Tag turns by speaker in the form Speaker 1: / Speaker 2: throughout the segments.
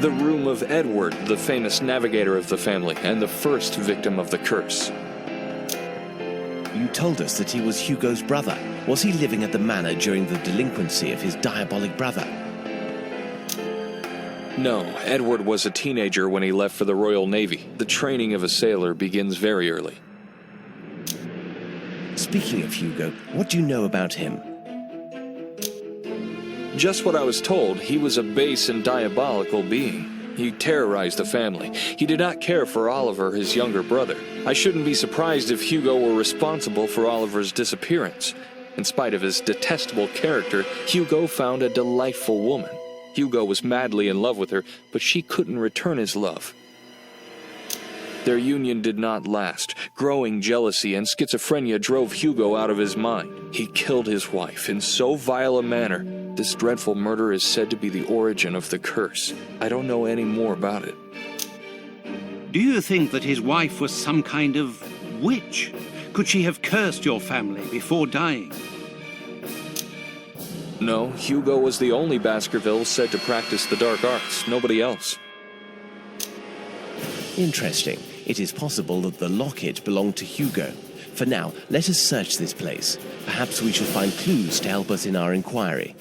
Speaker 1: The room of Edward, the famous navigator of the family and the first victim of the curse.
Speaker 2: You told us that he was Hugo's brother. Was he living at the manor during the delinquency of his diabolic brother?
Speaker 1: No, Edward was a teenager when he left for the Royal Navy. The training of a sailor begins very early.
Speaker 2: Speaking of Hugo, what do you know about him?
Speaker 1: Just what I was told. He was a base and diabolical being. He terrorized the family. He did not care for Oliver, his younger brother. I shouldn't be surprised if Hugo were responsible for Oliver's disappearance. In spite of his detestable character, Hugo found a delightful woman. Hugo was madly in love with her, but she couldn't return his love. Their union did not last. Growing jealousy and schizophrenia drove Hugo out of his mind. He killed his wife in so vile a manner. This dreadful murder is said to be the origin of the curse. I don't know any more about it.
Speaker 3: Do you think that his wife was some kind of witch? Could she have cursed your family before dying?
Speaker 1: No, Hugo was the only Baskerville said to practice the dark arts. Nobody else.
Speaker 2: Interesting. It is possible that the locket belonged to Hugo. For now, let us search this place. Perhaps we shall find clues to help us in our inquiry.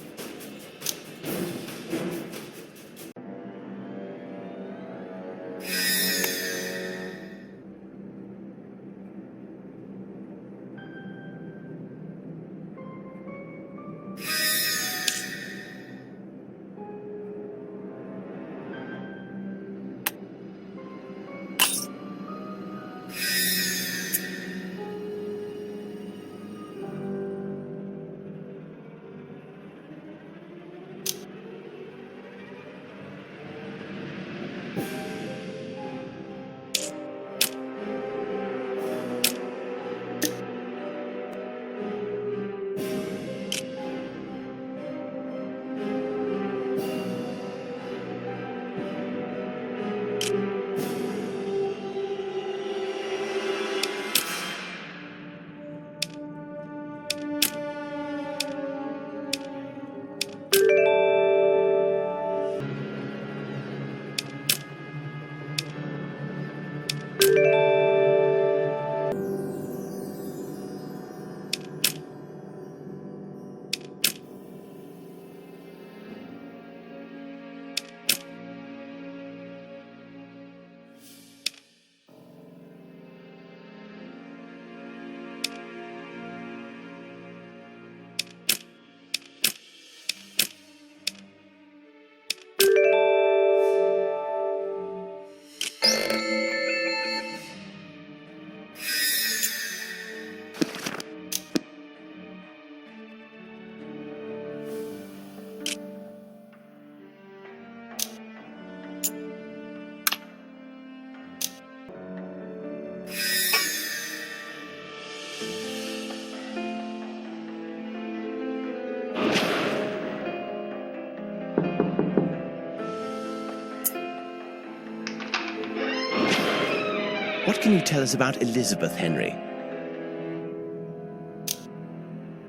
Speaker 2: What can you tell us about Elizabeth, Henry?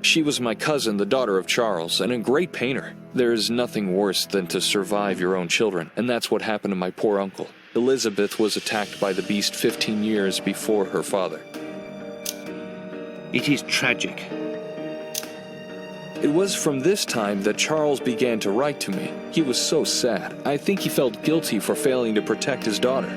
Speaker 1: She was my cousin, the daughter of Charles, and a great painter. There is nothing worse than to survive your own children, and that's what happened to my poor uncle. Elizabeth was attacked by the beast 15 years before her father.
Speaker 3: It is tragic.
Speaker 1: It was from this time that Charles began to write to me. He was so sad. I think he felt guilty for failing to protect his daughter.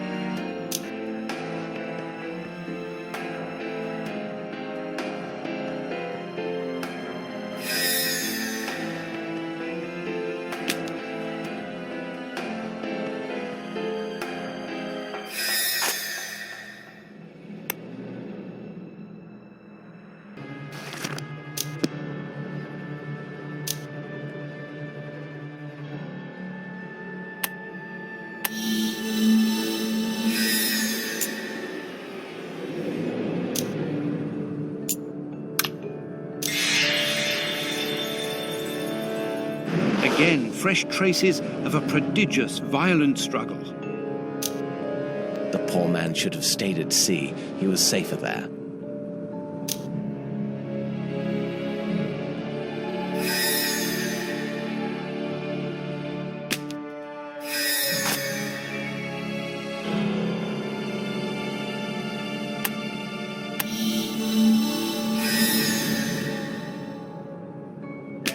Speaker 3: Again, fresh traces of a prodigious, violent struggle.
Speaker 2: The poor man should have stayed at sea. He was safer there.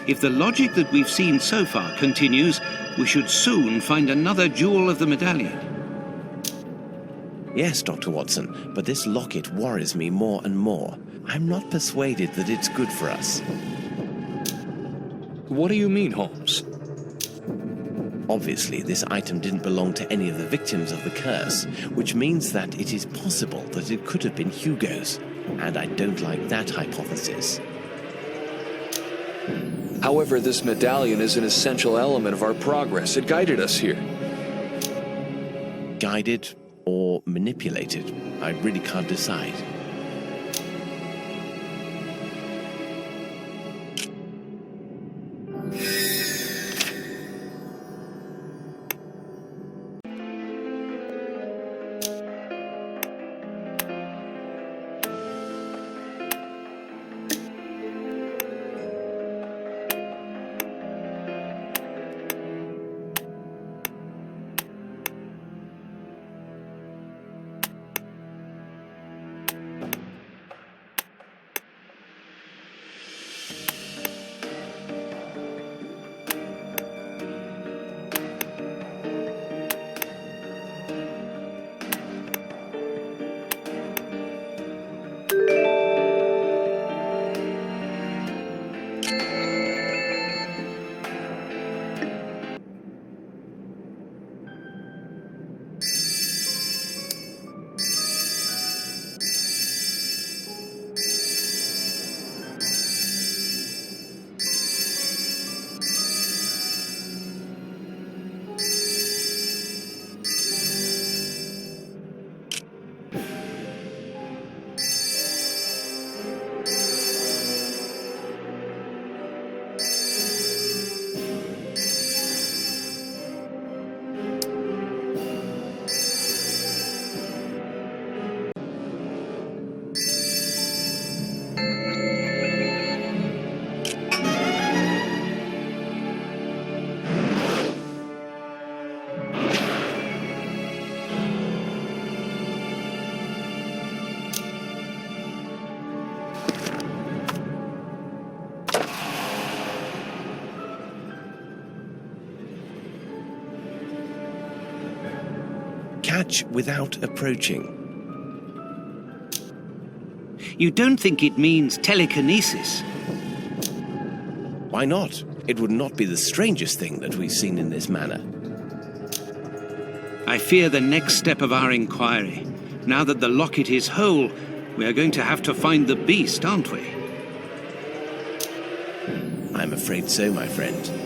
Speaker 3: If the logic that we've seen so far continues, we should soon find another jewel of the medallion.
Speaker 2: Yes, Dr. Watson, but this locket worries me more and more. I'm not persuaded that it's good for us.
Speaker 1: What do you mean, Holmes?
Speaker 2: Obviously, this item didn't belong to any of the victims of the curse, which means that it is possible that it could have been Hugo's. And I don't like that hypothesis.
Speaker 1: However, this medallion is an essential element of our progress. It guided us here.
Speaker 2: Guided or manipulated? I really can't decide. Catch without approaching.
Speaker 3: You don't think it means telekinesis?
Speaker 2: Why not? It would not be the strangest thing that we've seen in this manner.
Speaker 3: I fear the next step of our inquiry. Now that the locket is whole, we are going to have to find the beast, aren't we?
Speaker 2: I'm afraid so, my friend.